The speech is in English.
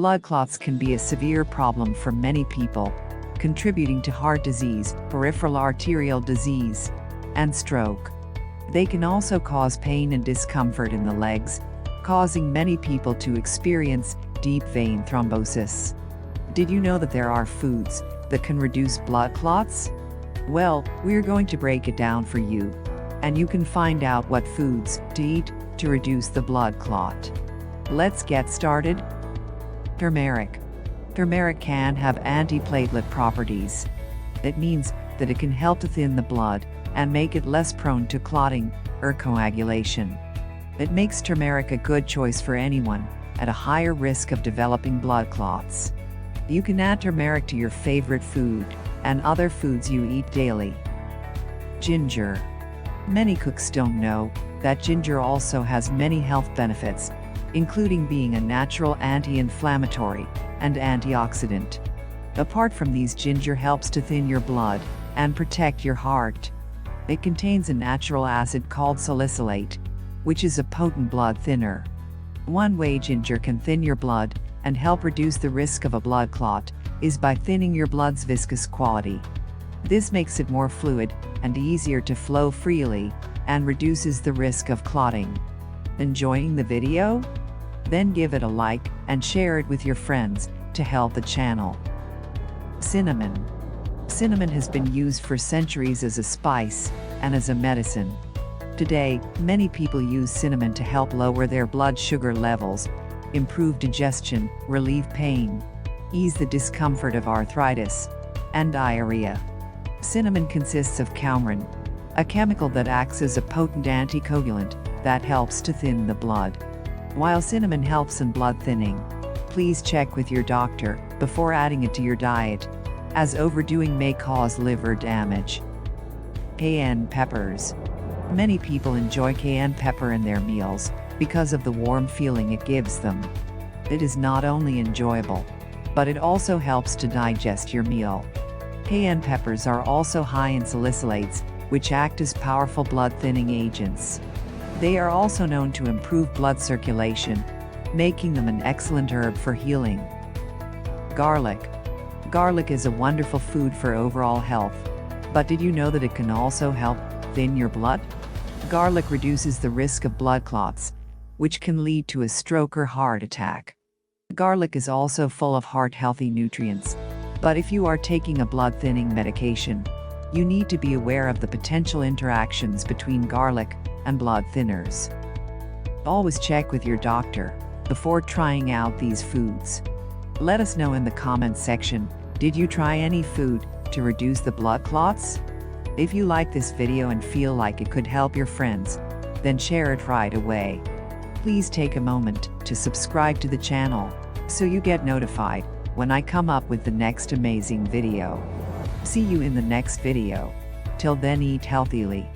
blood clots can be a severe problem for many people, contributing to heart disease, peripheral arterial disease, and stroke. They can also cause pain and discomfort in the legs, causing many people to experience deep vein thrombosis. Did you know that there are foods that can reduce blood clots? Well, we're going to break it down for you, and you can find out what foods to eat to reduce the blood clot. Let's get started. Turmeric. Turmeric can have anti-platelet properties. It means that it can help to thin the blood and make it less prone to clotting or coagulation. It makes turmeric a good choice for anyone at a higher risk of developing blood clots. You can add turmeric to your favorite food and other foods you eat daily. Ginger. Many cooks don't know that ginger also has many health benefits, including being a natural anti-inflammatory and antioxidant. Apart from these, ginger helps to thin your blood and protect your heart. It contains a natural acid called salicylate, which is a potent blood thinner. One way ginger can thin your blood and help reduce the risk of a blood clot is by thinning your blood's viscous quality. This makes it more fluid and easier to flow freely and reduces the risk of clotting. Enjoying the video? Then give it a like and share it with your friends to help the channel. Cinnamon. Cinnamon has been used for centuries as a spice and as a medicine. Today, many people use cinnamon to help lower their blood sugar levels, improve digestion, relieve pain, ease the discomfort of arthritis and diarrhea. Cinnamon consists of coumarin, a chemical that acts as a potent anticoagulant that helps to thin the blood. While cinnamon helps in blood thinning, please check with your doctor before adding it to your diet, as overdoing may cause liver damage. Cayenne peppers. Many people enjoy cayenne pepper in their meals because of the warm feeling it gives them. It is not only enjoyable, but it also helps to digest your meal. Cayenne peppers are also high in salicylates, which act as powerful blood-thinning agents. They are also known to improve blood circulation, making them an excellent herb for healing. Garlic. Garlic is a wonderful food for overall health, but did you know that it can also help thin your blood? Garlic reduces the risk of blood clots, which can lead to a stroke or heart attack. Garlic is also full of heart-healthy nutrients, but if you are taking a blood-thinning medication, you need to be aware of the potential interactions between garlic and blood thinners. Always check with your doctor before trying out these foods. Let us know in the comments section, did you try any food to reduce the blood clots? If you like this video and feel like it could help your friends, then share it right away. Please take a moment to subscribe to the channel so you get notified when I come up with the next amazing video. See you in the next video. Till then, eat healthily.